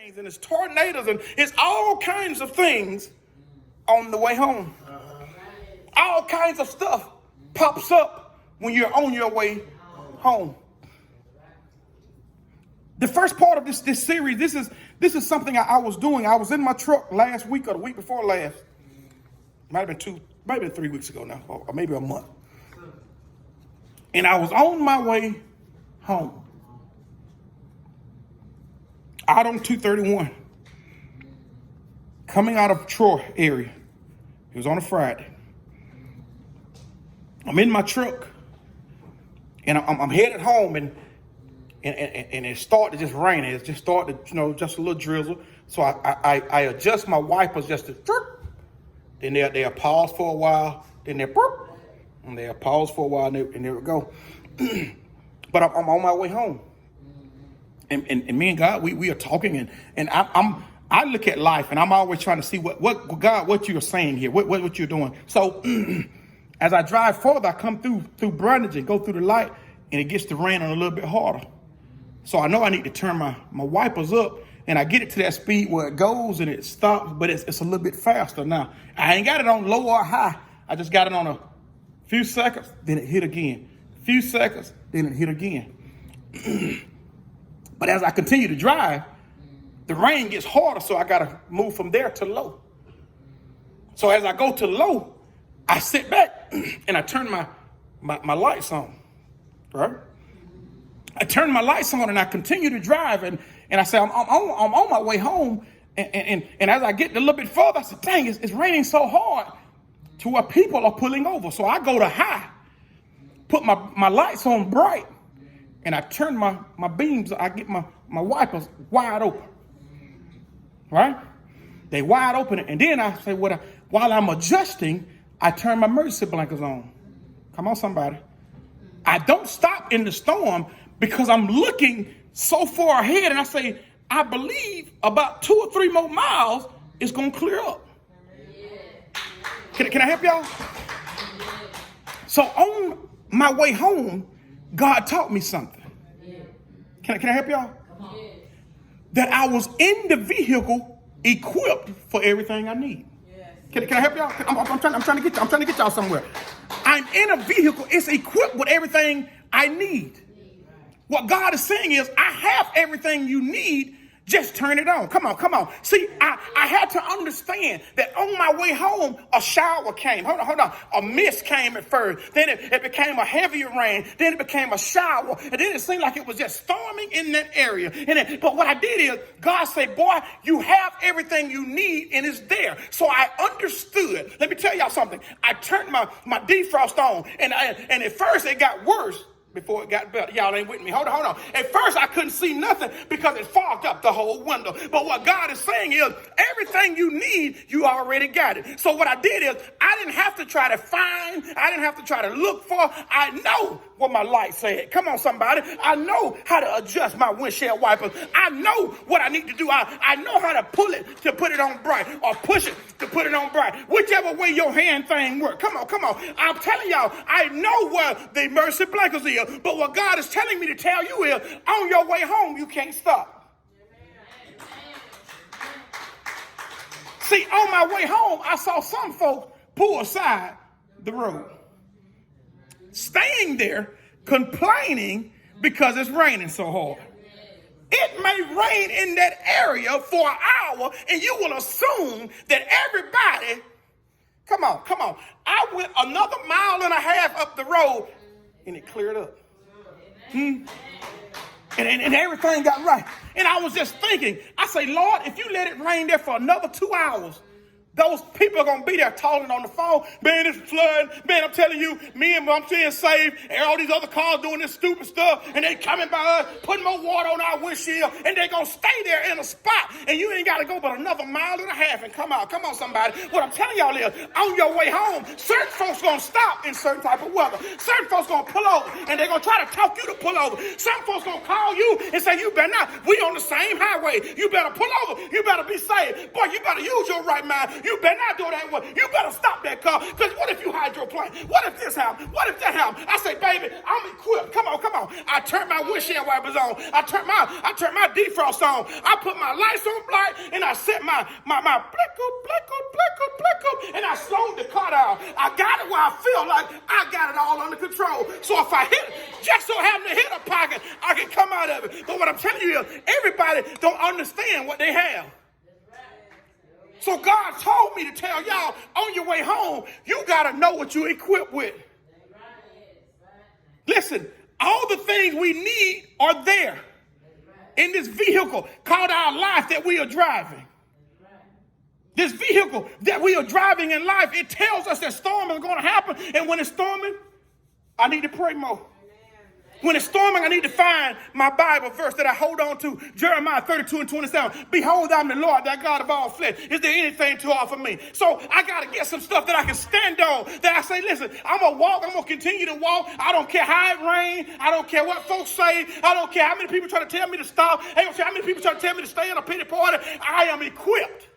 and it's tornadoes and it's all kinds of things on the way home. All kinds of stuff pops up when you're on your way home. The first part of this series, this is something I was doing. I was in my truck last week or the week before last. Might have been 3 weeks ago now, or maybe a month. And I was on my way home. Out on 231. Coming out of Troy area. It was on a Friday. I'm in my truck. And I'm headed home and it started just raining. It just started, just a little drizzle. So I adjust my wipers just to chirp. Then they'll pause for a while. Then they'll burp. And they'll pause for a while and there we go. But I'm on my way home. And me and God, we are talking and I look at life and I'm always trying to see what you're saying here, what you're doing. So as I drive further, I come through Brundage and go through the light and it gets to raining a little bit harder. So I know I need to turn my wipers up and I get it to that speed where it goes and it stops, but it's a little bit faster now. I ain't got it on low or high. I just got it on a few seconds, then it hit again. Few seconds, then it hit again. But as I continue to drive, the rain gets harder, so I got to move from there to low. So as I go to low, I sit back and I turn my lights on, right? I turn my lights on and I continue to drive and I say, I'm on my way home. And as I get a little bit further, I said, dang, it's raining so hard to where people are pulling over. So I go to high, put my lights on bright, and I turn my beams, I get my wipers wide open, right? They wide open, and then I say, while I'm adjusting, I turn my emergency blankets on. Come on, somebody. I don't stop in the storm because I'm looking so far ahead, and I say, I believe about 2 or 3 more miles it's going to clear up. Can I help y'all? So on my way home, God taught me something. Can I help y'all? That I was in the vehicle equipped for everything I need. Can I help y'all? I'm trying to get y'all somewhere. I'm in a vehicle. It's equipped with everything I need. What God is saying is, I have everything you need. Just turn it on. Come on. See, I had to understand that on my way home, a shower came. Hold on. A mist came at first. Then it became a heavier rain. Then it became a shower. And then it seemed like it was just storming in that area. But what I did is, God said, boy, you have everything you need and it's there. So I understood. Let me tell y'all something. I turned my defrost on. And at first it got worse. Before it got better. Y'all ain't with me. Hold on. At first, I couldn't see nothing because it fogged up the whole window. But what God is saying is, everything you need, you already got it. So what I did is, I didn't have to try to find. I didn't have to try to look for. I know what my light said. Come on, somebody. I know how to adjust my windshield wipers. I know what I need to do. I know how to pull it to put it on bright or push it to put it on bright. Whichever way your hand thing works. Come on. I'm telling y'all, I know where the emergency blankets is. But what God is telling me to tell you is, on your way home, you can't stop. See, on my way home, I saw some folks pull aside the road. Staying there, complaining because it's raining so hard. It may rain in that area for an hour, and you will assume that everybody, come on. I went another 1.5 miles up the road, and it cleared up. And everything got right. And I was just thinking, I say, Lord, if you let it rain there for another 2 hours, those people are going to be there talking on the phone. Man, it's flooding. Man, I'm telling you, me and I'm staying safe. And all these other cars doing this stupid stuff. And they coming by us, putting more water on our windshield. And they're going to stay there in a spot. And you ain't got to go but another 1.5 miles and come out. Come on, somebody. What I'm telling y'all is, on your way home, certain folks going to stop in certain type of weather. Certain folks going to pull over. And they're going to try to talk you to pull over. Some folks going to call you and say, you better not. We on the same highway. You better pull over. You better be safe. Boy, you better use your right mind. You better not go that way. You better stop that car. Because what if you hydroplane? What if this happens? What if that happens? I say, baby, I'm equipped. Come on, come on. I turn my windshield wipers on. I turn my defrost on. I put my lights on bright, and I set my blicker, and I slowed the car down. I got it where I feel like I got it all under control. So if I hit, just so happen to hit a pocket, I can come out of it. But what I'm telling you is, everybody don't understand what they have. So God told me to tell y'all, on your way home, you got to know what you're equipped with. Listen, all the things we need are there in this vehicle called our life that we are driving. This vehicle that we are driving in life, it tells us that storm is going to happen. And when it's storming, I need to pray more. When it's storming, I need to find my Bible verse that I hold on to. Jeremiah 32:27. Behold, I'm the Lord, thy God of all flesh. Is there anything too hard for me? So I got to get some stuff that I can stand on. That I say, listen, I'm going to walk. I'm going to continue to walk. I don't care how it rains. I don't care what folks say. I don't care how many people try to tell me to stop. I don't care how many people try to tell me to stay in a pity party. I am equipped.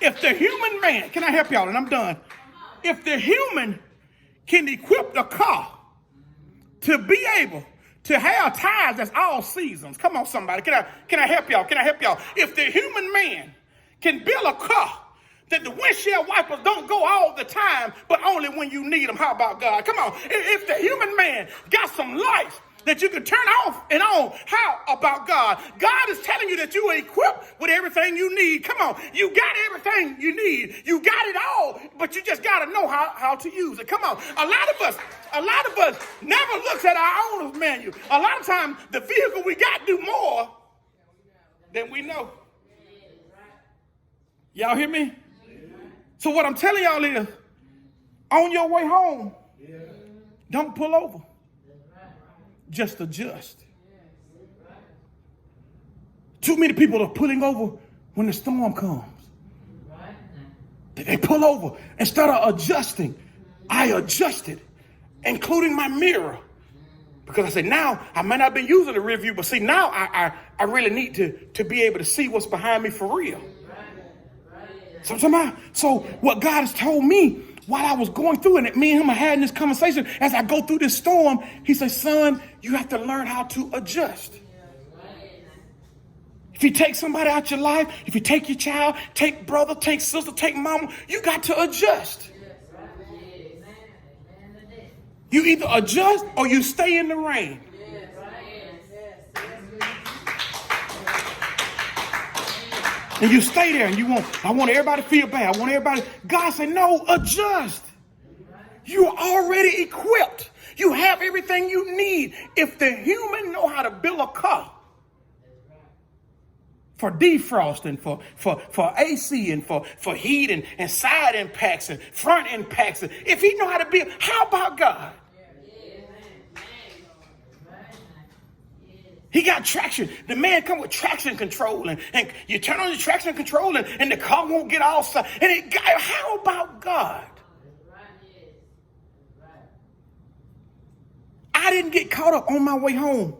If the human man, can I help y'all? And I'm done. If the human can equip the car to be able to have tires that's all seasons. Come on, somebody. Can I help y'all? Can I help y'all? If the human man can build a car that the windshield wipers don't go all the time, but only when you need them, how about God? Come on. If the human man got some lights that you can turn off and on, how about God? God is telling you that you are equipped with everything you need. Come on, you got everything you need. You got it all, but you just got to know how to use it. Come on. A lot of us never looks at our owner's manual. A lot of times, the vehicle we got do more than we know. Y'all hear me? So what I'm telling y'all is, on your way home, don't pull over. Just adjust. Too many people are pulling over when the storm comes. They pull over. Instead of adjusting, I adjusted, including my mirror. Because I said, now, I might not have been using the rear view, but see, now I really need to be able to see what's behind me for real. So what God has told me while I was going through it, and me and him are having this conversation, as I go through this storm, he said, son, you have to learn how to adjust. If you take somebody out your life, if you take your child, take brother, take sister, take mama, you got to adjust. You either adjust or you stay in the rain. And you stay there and I want everybody to feel bad. I want everybody. God said, no, adjust. You are already equipped. You have everything you need. If the human know how to build a car for defrosting, for AC and for heat and side impacts and front impacts, if he know how to build, how about God? He got traction. The man come with traction control, and you turn on the traction control, and the car won't get all side. And how about God? I didn't get caught up on my way home.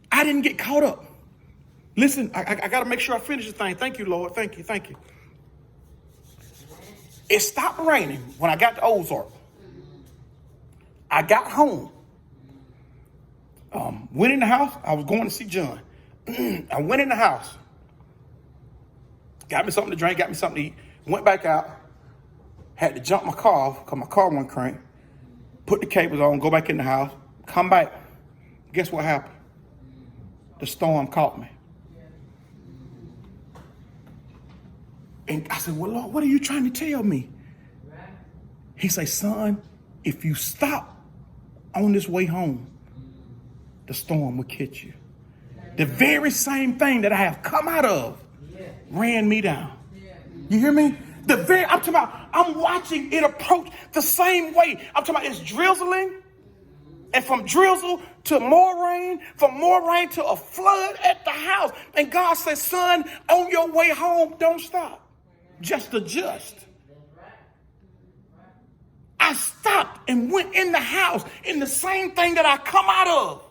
I didn't get caught up. Listen, I got to make sure I finish this thing. Thank you, Lord. Thank you. It stopped raining when I got to Ozark. I got home. Went in the house. I was going to see John. I went in the house. Got me something to drink. Got me something to eat. Went back out. Had to jump my car off because my car wasn't crank. Put the cables on. Go back in the house. Come back. Guess what happened? The storm caught me. And I said, well, Lord, what are you trying to tell me? He said, son, if you stop on this way home, the storm will catch you. The very same thing that I have come out of ran me down. You hear me? I'm watching it approach the same way. I'm talking about it's drizzling, and from drizzle to more rain, from more rain to a flood at the house. And God says, son, on your way home, don't stop. Just adjust. I stopped and went in the house in the same thing that I come out of.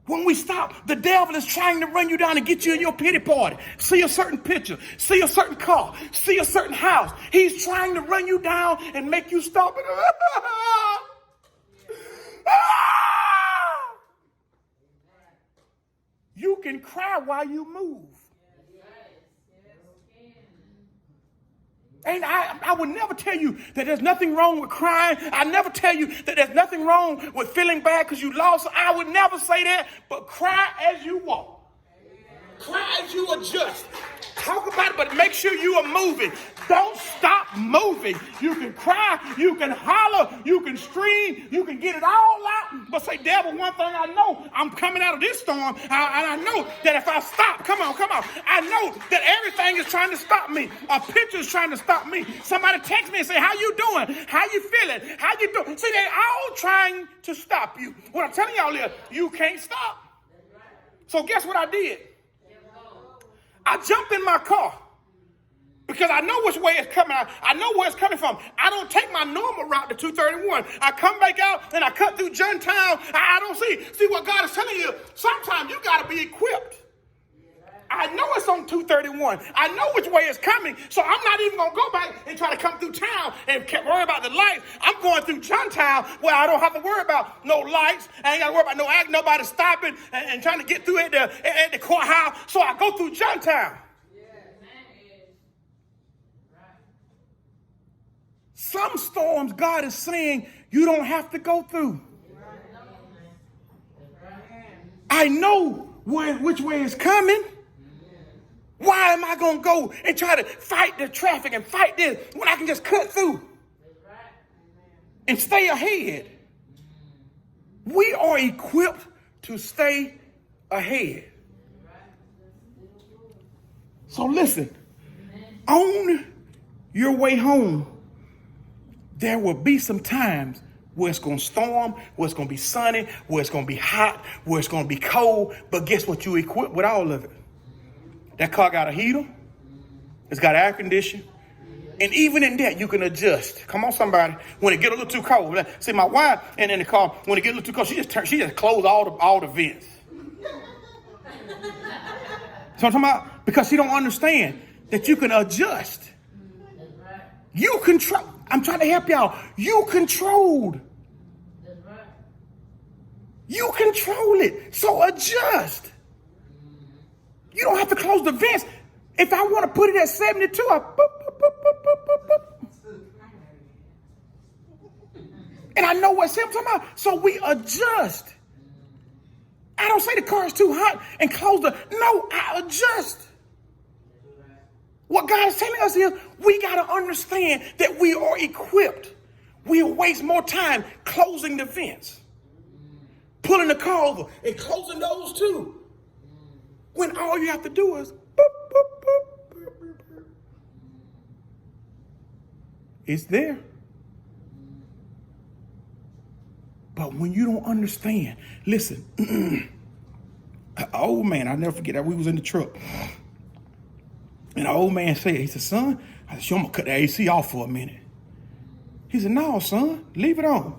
When we stop, the devil is trying to run you down and get you in your pity party. See a certain picture, see a certain car, see a certain house. He's trying to run you down and make you stop. You can cry while you move. And I would never tell you that there's nothing wrong with crying. I never tell you that there's nothing wrong with feeling bad because you lost. I would never say that. But cry as you walk. Cry as you adjust. Talk about it, but make sure you are moving. Don't stop moving. You can cry, you can holler, you can scream, you can get it all out. But say, devil, one thing I know, I'm coming out of this storm. And I know that if I stop, come on. I know that everything is trying to stop me. A picture is trying to stop me. Somebody text me and say, how you doing? How you feeling? How you doing? See, they're all trying to stop you. What I'm telling y'all is, you can't stop. So guess what I did? I jumped in my car because I know which way it's coming. I know where it's coming from. I don't take my normal route to 231. I come back out and I cut through Juntown. I don't see. See what God is telling you? Sometimes you got to be equipped. I know it's on 231. I know which way it's coming. So I'm not even going to go back and try to come through town and worry about the lights. I'm going through Juntown where I don't have to worry about no lights. I ain't got to worry about nobody stopping and trying to get through at the courthouse. So I go through Juntown. Some storms God is saying you don't have to go through. I know which way it's coming. Why am I going to go and try to fight the traffic and fight this when I can just cut through and stay ahead? We are equipped to stay ahead. So listen, on your way home, there will be some times where it's going to storm, where it's going to be sunny, where it's going to be hot, where it's going to be cold. But guess what? You equipped with all of it. That car got a heater. It's got air conditioning. And even in that, you can adjust. Come on, somebody. When it get a little too cold. See, my wife and in the car, when it get a little too cold, she just closed all the vents. So I'm talking about, because she don't understand that you can adjust. You control. I'm trying to help y'all. You controlled. You control it. So adjust. You don't have to close the vents. If I want to put it at 72, I boop, boop, boop, boop, boop, boop. And I know what I'm talking about. So we adjust. I don't say the car is too hot and close the. No, I adjust. What God is telling us is we got to understand that we are equipped. We'll waste more time closing the vents, pulling the car over and closing those too. When all you have to do is boop, boop, boop, boop, boop, boop. It's there. But when you don't understand, listen, an old man, I'll never forget that we was in the truck. And the old man said, he said, son, I said, I'm going to cut the AC off for a minute. He said, no, son, leave it on.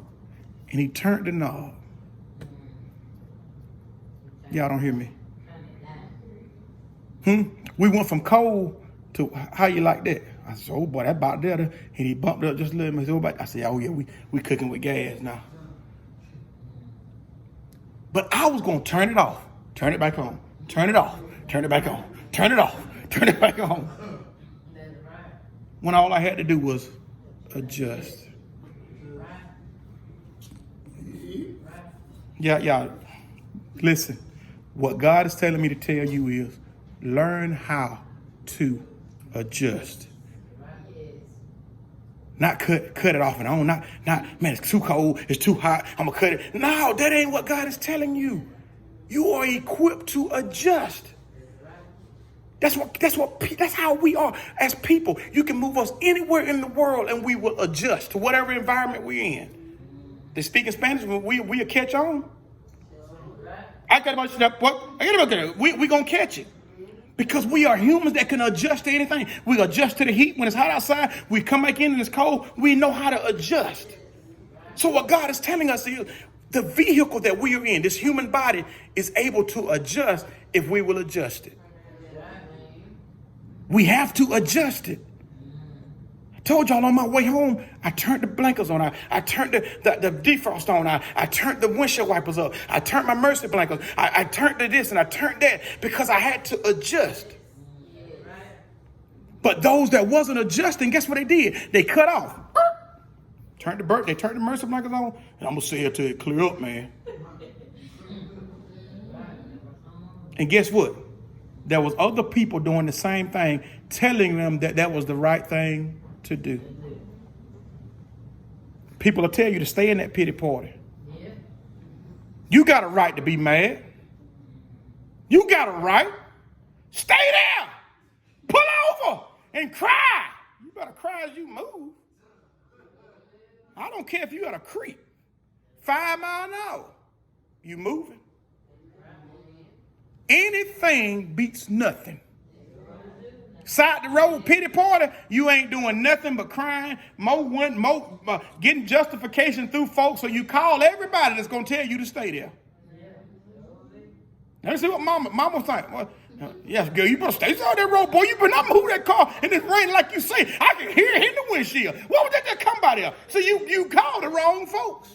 And he turned the knob. Y'all don't hear me. We went from cold to how you like that? I said, oh boy, that about there. And he bumped up just a little bit. I said, oh yeah, we cooking with gas now. But I was going to turn it off, turn it back on, turn it off, turn it back on, turn it off, turn it back on. When all I had to do was adjust. Yeah, listen, what God is telling me to tell you is learn how to adjust. Not cut it off and on. Not, man, it's too cold, it's too hot, I'm gonna cut it. No, that ain't what God is telling you. You are equipped to adjust. That's how we are as people. You can move us anywhere in the world and we will adjust to whatever environment we're in. They speak in Spanish, we'll catch on. We're gonna catch it. Because we are humans that can adjust to anything. We adjust to the heat when it's hot outside. We come back in and it's cold. We know how to adjust. So what God is telling us is The vehicle that we are in, this human body, is able to adjust if we will adjust it. We have to adjust it. I told y'all on my way home, I turned the blankets on. I turned the defrost on. I turned the windshield wipers up. I turned my Mercy blankets. I turned to this and I turned that because I had to adjust. But those that wasn't adjusting, guess what they did? They cut off. They turned the Mercy blankets on. And I'm going to say it till it clear up, man. And guess what? There was other people doing the same thing, telling them that that was the right thing to do. People will tell you to stay in that pity party. You got a right to be mad. You got a right. Stay there. Pull over and cry. You better cry as you move. I don't care if you at a creek, 5 miles an hour. You moving. Anything beats nothing. Side the road pity party, you ain't doing nothing but crying, getting justification through folks, so you call everybody that's going to tell you to stay there. Let me see what mama think. Well, yes, girl, you better stay on that road, boy. You better not move that car in this rain like you say. I can hear it in the windshield. What was that just come by there? So you called the wrong folks.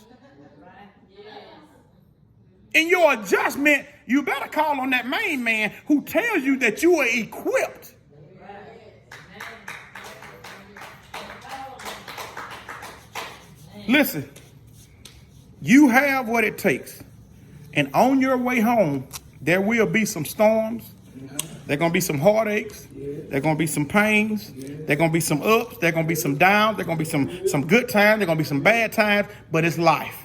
In your adjustment, you better call on that main man who tells you that you are equipped. Listen, you have what it takes. And on your way home, there will be some storms. There are going to be some heartaches. There are going to be some pains. There are going to be some ups. There are going to be some downs. There are going to be some good times. There are going to be some bad times. But it's life.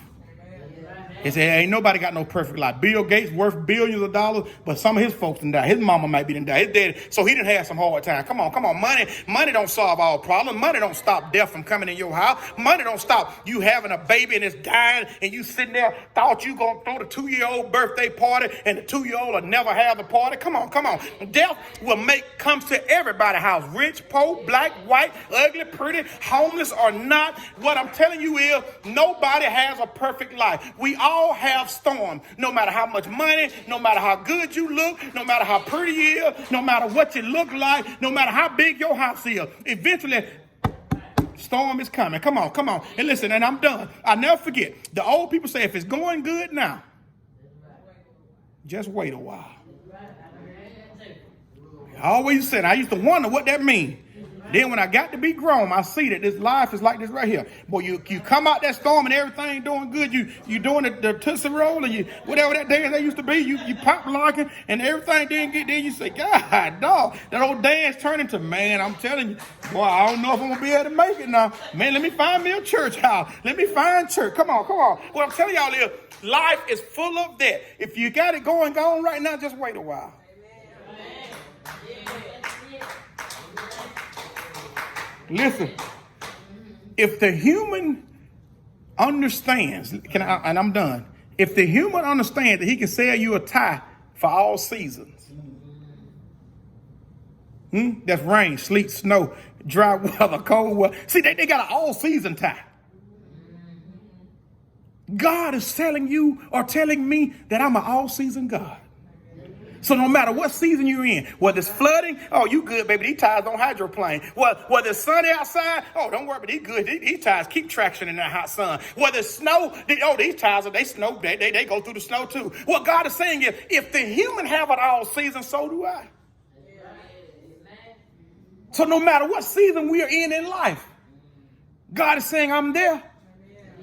It's, ain't nobody got no perfect life. Bill Gates worth billions of dollars, but some of his folks done died. His mama might be done died. His daddy, so he done had some hard time. Come on. Money don't solve all problems. Money don't stop death from coming in your house. Money don't stop you having a baby and it's dying and you sitting there thought you gonna throw the 2-year-old birthday party and the 2-year-old will never have the party. Come on. Death comes to everybody's house. Rich, poor, black, white, ugly, pretty, homeless or not. What I'm telling you is nobody has a perfect life. We all have storms. No matter how much money, no matter how good you look, no matter how pretty you is, no matter what you look like, no matter how big your house is, eventually storm is coming. Come on. And listen, and I'm done. I'll never forget. The old people say if it's going good now, just wait a while. I always said, I used to wonder what that means. Then when I got to be grown, I see that this life is like this right here. Boy, you come out that storm and everything doing good. You doing the Tootsie Roll and you whatever that dance that used to be. You pop locking and everything didn't get there. You say, God, dog, that old dance turned into, man, I'm telling you, boy, I don't know if I'm going to be able to make it now. Man, let me find me a church house. Let me find church. Come on. What I'm telling y'all is life is full of that. If you got it going on right now, just wait a while. Listen, if the human understands, and I'm done. If the human understands that he can sell you a tie for all seasons, that's rain, sleet, snow, dry weather, cold weather. See, they got an all-season tie. God is telling you or telling me that I'm an all-season God. So no matter what season you're in, whether it's flooding, oh, you good, baby. These tires don't hydroplane. Whether it's sunny outside, oh, don't worry, but these good. These tires keep traction in that hot sun. Whether it's snow, these tires, they snow. They go through the snow too. What God is saying is, if the human have it all season, so do I. So no matter what season we are in life, God is saying, I'm there.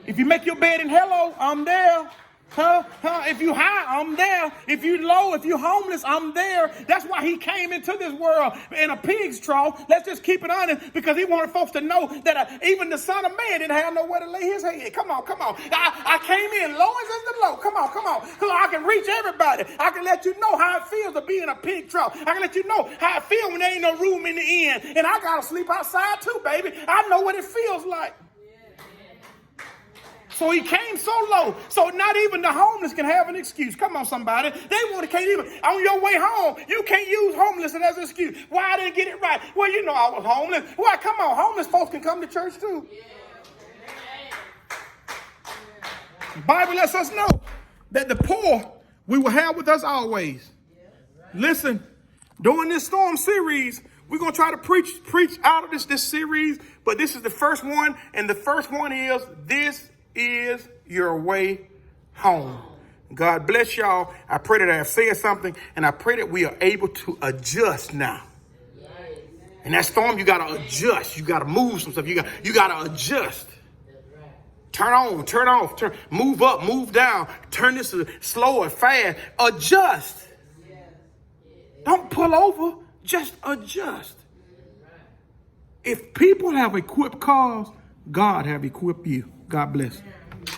If you make your bed in hello, I'm there. If you high, I'm there. If you low, if you homeless, I'm there. That's why he came into this world in a pig's trough. Let's just keep it honest, because he wanted folks to know that even the Son of Man didn't have nowhere to lay his head. Come on. I came in lowest as the low. Come on. So I can reach everybody. I can let you know how it feels to be in a pig trough. I can let you know how it feels when there ain't no room in the inn. And I got to sleep outside too, baby. I know what it feels like. So he came so low, so not even the homeless can have an excuse. Come on, somebody. Can't even, on your way home, you can't use homelessness as an excuse. Why I didn't get it right? Well, you know I was homeless. Why, come on, homeless folks can come to church too. The Bible lets us know that the poor we will have with us always. Listen, during this storm series, we're going to try to preach out of this series, but this is the first one, and the first one is, this is your way home. God bless y'all. I pray that I have said something, and I pray that we are able to adjust now. In that storm, you got to adjust. You got to move some stuff. You got to adjust. Turn on, turn off, move up, move down. Turn this slow or fast. Adjust. Don't pull over. Just adjust. If people have equipped cars, God have equipped you. God bless.